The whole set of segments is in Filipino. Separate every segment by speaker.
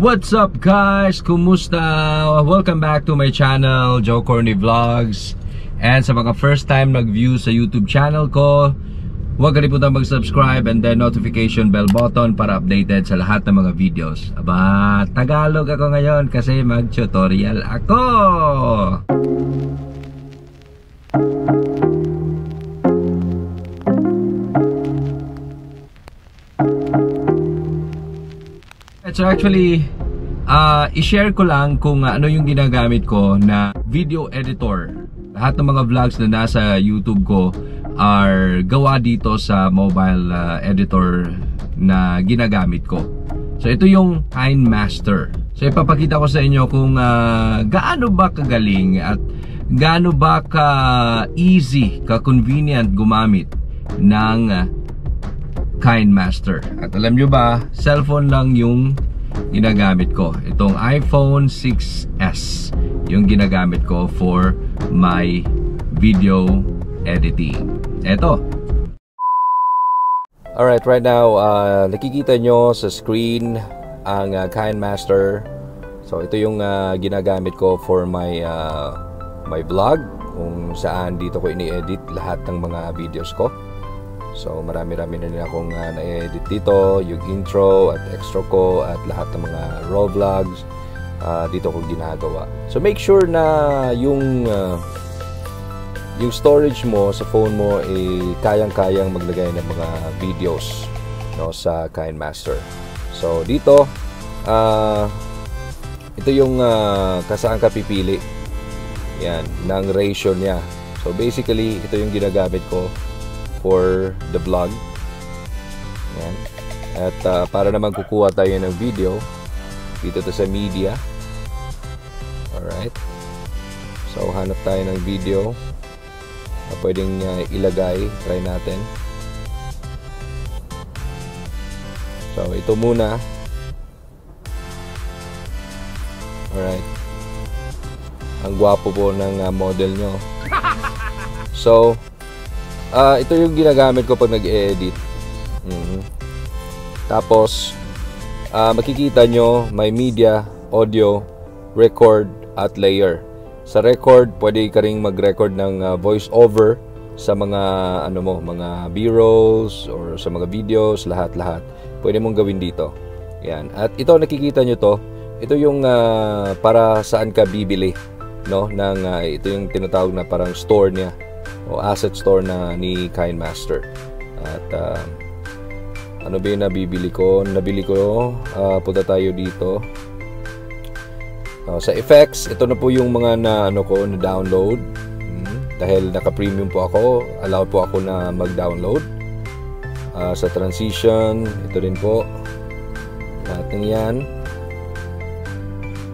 Speaker 1: What's up guys? Kumusta? Welcome back to my channel, Joe Corny Vlogs. And sa mga first time nag-view sa YouTube channel ko, huwag kalimutan mag-subscribe and then notification bell button para updated sa lahat ng mga videos. Aba, Tagalog ako ngayon kasi mag-tutorial ako! So actually, i-share ko lang kung ano yung ginagamit ko na video editor. Lahat ng mga vlogs na nasa YouTube ko are gawa dito sa mobile editor na ginagamit ko. So ito yung KineMaster. So ipapakita ko sa inyo kung gaano ba kagaling at gaano ba ka-easy, ka-convenient gumamit ng KineMaster. At alam nyo ba, cellphone lang yung ginagamit ko. Itong iPhone 6s yung ginagamit ko for my video editing. Eto. Alright, right now, nakikita nyo sa screen ang KineMaster. So ito yung ginagamit ko for my my vlog, kung saan dito ko ini-edit lahat ng mga videos ko. So marami-rami na rin akong na-edit dito, yung intro at extra ko at lahat ng mga raw vlogs dito ko ginagawa. So make sure na yung storage mo sa phone mo ay kayang-kayang maglagay ng mga videos, no, sa KineMaster. So dito ito yung saan ka pipili yan ng ratio niya. So basically ito yung ginagamit ko for the vlog. Yan. At para naman kukuha tayo ng video, dito to sa media. Alright. So hanap tayo ng video na pwedeng ilagay. Try natin. So ito muna. Alright. Ang gwapo po ng model nyo. So ito yung ginagamit ko pag nag-edit. Tapos makikita nyo may media, audio, record at layer. Sa record, pwede ka ring mag-record ng voice over sa mga mga B-rolls or sa mga videos, lahat-lahat. Pwede mong gawin dito. Yan. At ito nakikita nyo to. Ito yung para saan ka bibili, no, ng ito yung tinatawag na parang store niya o asset store na ni KineMaster. At ano ba yung nabili ko? Punta tayo dito. Sa effects, ito na po yung mga na download. Dahil naka-premium po ako, allow po ako na mag-download. Sa transition, ito rin po. Lahat ng yan.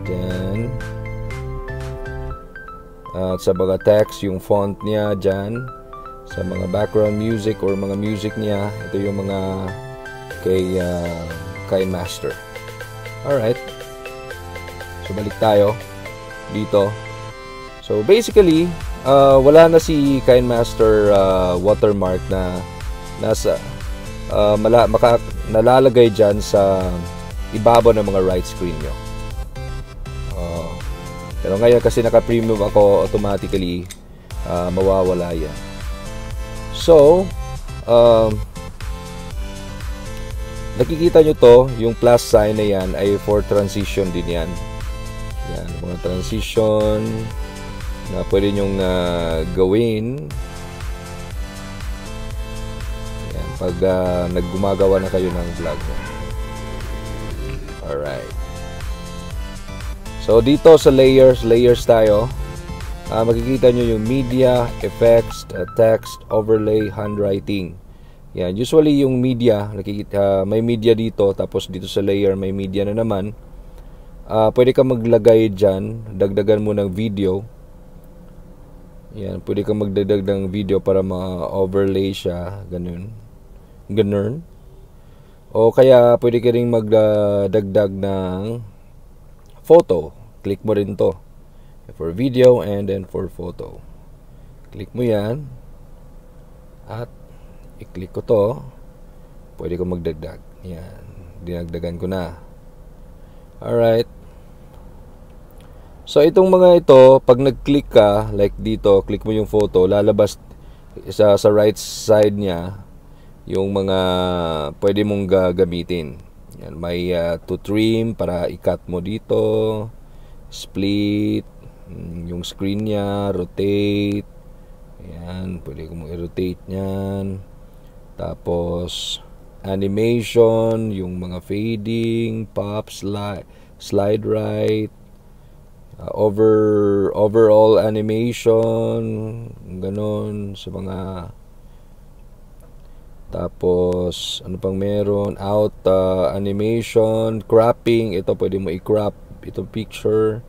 Speaker 1: Diyan. At sa mga text, yung font niya dyan. Sa mga background music or mga music niya, ito yung mga kay KineMaster. Alright. So balik tayo dito. So basically, wala na si KineMaster watermark na nasa nalalagay dyan sa ibabaw ng mga right screen nyo. Pero ngayon kasi naka-premium ako, automatically mawawala yan. So nakikita nyo to, yung plus sign na yan ay for transition din yan. Yan, mga transition na pwede nyong gawin yan, pag naggumagawa na kayo ng vlog. Alright. So dito sa layers tayo, makikita nyo yung media, effects, text, overlay, handwriting. Yan, usually yung media, nakikita, may media dito, tapos dito sa layer may media na naman. Pwede ka maglagay dyan, dagdagan mo ng video. Yan, pwede ka magdagdag ng video para ma-overlay siya, ganun. O kaya pwede ka rin magdagdag ng photo. Click mo rin to for video and then for photo. Click mo yan at i-click ko to. Pwede ko magdagdag. Yan, dinagdagan ko na. Alright. So itong mga ito, pag nag-click ka, like dito, click mo yung photo, lalabas sa right side niya yung mga pwede mong gagamitin. Yan, may to trim para i-cut mo dito, split, yung screen niya, rotate. Ayan, pwede mong i-rotate niyan. Tapos animation, yung mga fading, pop, slide right, overall animation, ganon sa mga. Tapos ano pang meron, out animation, cropping, ito pwede mo i-crop itong picture.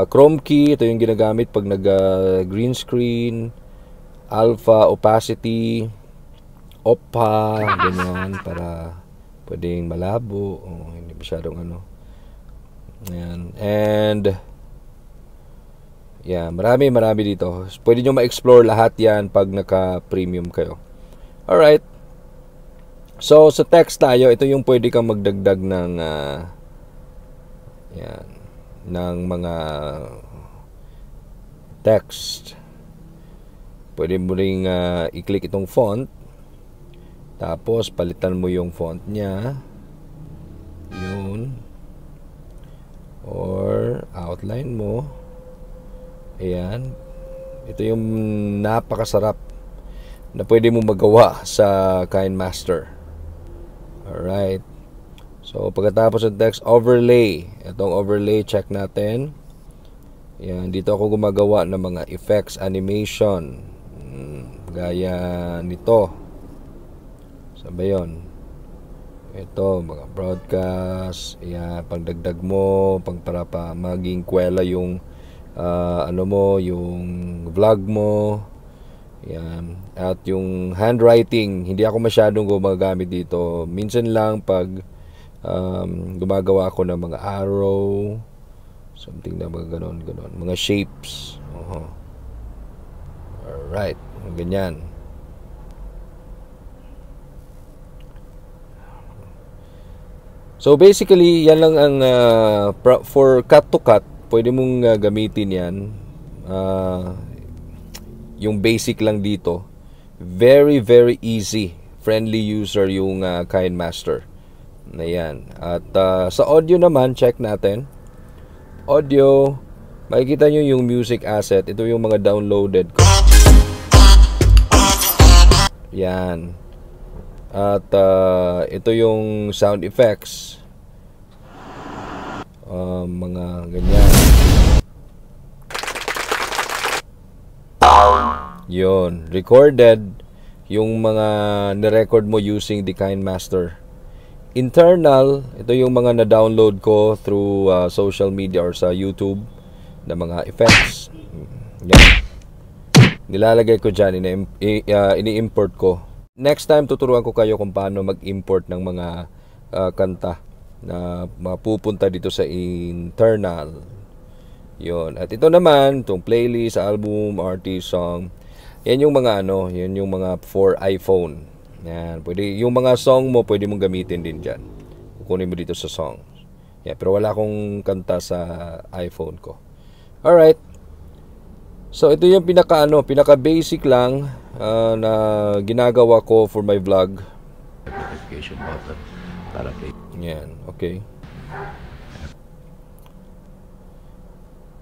Speaker 1: Chrome key, ito yung ginagamit pag nag green screen. Alpha, opacity, oppa, ganyan, para pwedeng malabo, hindi masyadong ano. Ayan. And yeah, marami dito. Pwede nyo ma-explore lahat yan pag naka-premium kayo. Alright. So, sa text tayo, ito yung pwede kang magdagdag ng yan, ng mga text. Pwede mo ring i-click itong font. Tapos, palitan mo yung font niya. Yun. Or, outline mo. Ayan. Ito yung napakasarap na pwede mo magawa sa KineMaster. Alright. So, pagkatapos ng text, overlay. Itong overlay, check natin. Ayan. Dito ako gumagawa ng mga effects, animation. Gaya nito. Sabi yun. Ito, mga broadcast. Ayan. Pagdagdag mo, para pa maging kwela yung ano mo, yung vlog mo. Yan. At yung handwriting, hindi ako masyadong gumagamit dito. Minsan lang pag gumagawa ako ng mga arrow, something na mga ganon, mga shapes. Alright, ganyan. So basically, yan lang ang for cut to cut, pwede mong gamitin yan. Yung basic lang dito. Very easy. Friendly user yung KineMaster. Ayan. At sa audio naman, check natin. Audio, makikita nyo yung music asset. Ito yung mga downloaded ko. Yan. At ito yung sound effects. Mga ganyan. Yun, recorded yung mga nirecord mo using the KineMaster. Internal, ito yung mga na-download ko through social media or sa YouTube na mga effects. Yan. Nilalagay ko dyan, ini-import ko. Next time, tuturuan ko kayo kung paano mag-import ng mga kanta na mapupunta dito sa internal. Yun. At ito naman, itong playlist, album, artist, song. Yan yung mga yan yung mga for iPhone. Yan, pwede yung mga song mo pwede mong gamitin din diyan. Kukunin mo dito sa songs. Yeah, pero wala akong kanta sa iPhone ko. All right. So ito yung pinaka basic lang na ginagawa ko for my vlog. Notification button para play. Yan, okay.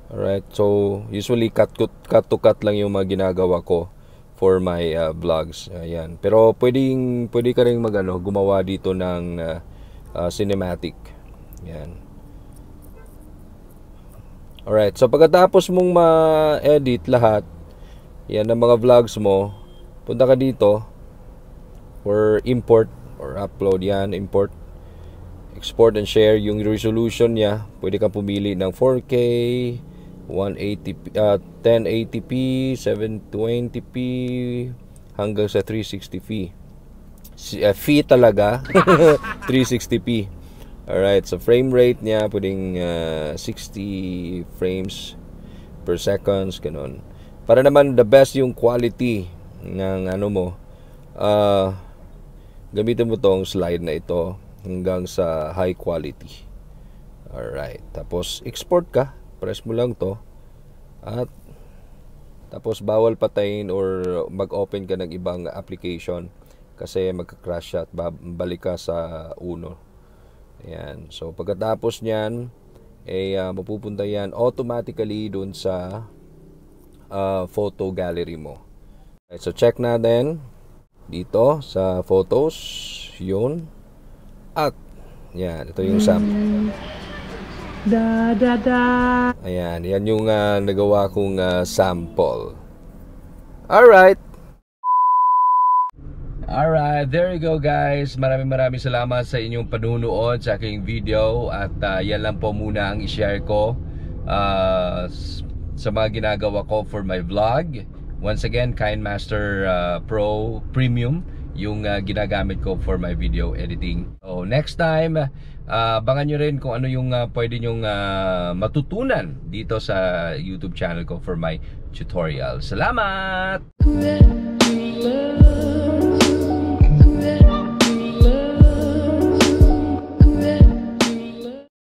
Speaker 1: Alright, so usually cut to cut lang yung mga ginagawa ko for my vlogs. Ayan. Pero pwede ka ring gumawa dito ng cinematic. Ayan. Alright, so pagkatapos mong ma-edit lahat, yan ang mga vlogs mo, punta ka dito for import or upload. Yan, import, export and share. Yung resolution niya, pwede kang pumili ng 4K, 180p, 1080p, 720p hanggang sa 360p. Fee talaga 360p. Alright, so frame rate niya pwedeng 60 frames per seconds, ganun. Para naman the best yung quality ng mo, gamitin mo tong slide na ito hanggang sa high quality. Alright, tapos export ka, press mo lang to, at tapos bawal patayin or mag-open ka ng ibang application kasi magka-crash siya at balik ka sa uno. Ayan, so pagkatapos nyan, mapupunta yan automatically dun sa photo gallery mo. Right, so check natin dito sa photos, yun. At yan, ito yung sample. Ayan, yan yung nagawa kong sample. Alright, there you go guys. Maraming salamat sa inyong panunood sa aking video. At yan lang po muna ang i-share ko sa mga ginagawa ko for my vlog. Once again, KineMaster Pro Premium yung ginagamit ko for my video editing. So next time, abangan nyo rin kung ano yung pwede nyong matutunan dito sa YouTube channel ko for my tutorial. Salamat!